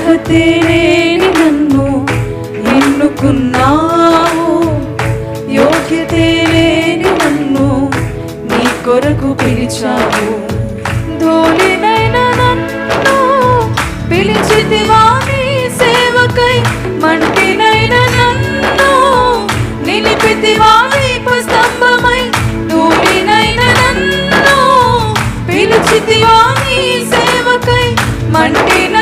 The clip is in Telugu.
అర్హతే లేని నన్ను ఎన్నుకున్నావు, యోగ్యతే లేని నన్ను నీ కొరకు పిలిచావు. ధూళినైన నన్ను పిలిచితివా నీ సేవకై, మంటినైన నన్ను నిలిపితివా దీపస్తంభమై. ధూళినైన నన్ను పిలిచితివా నీ సేవకై, మంటిన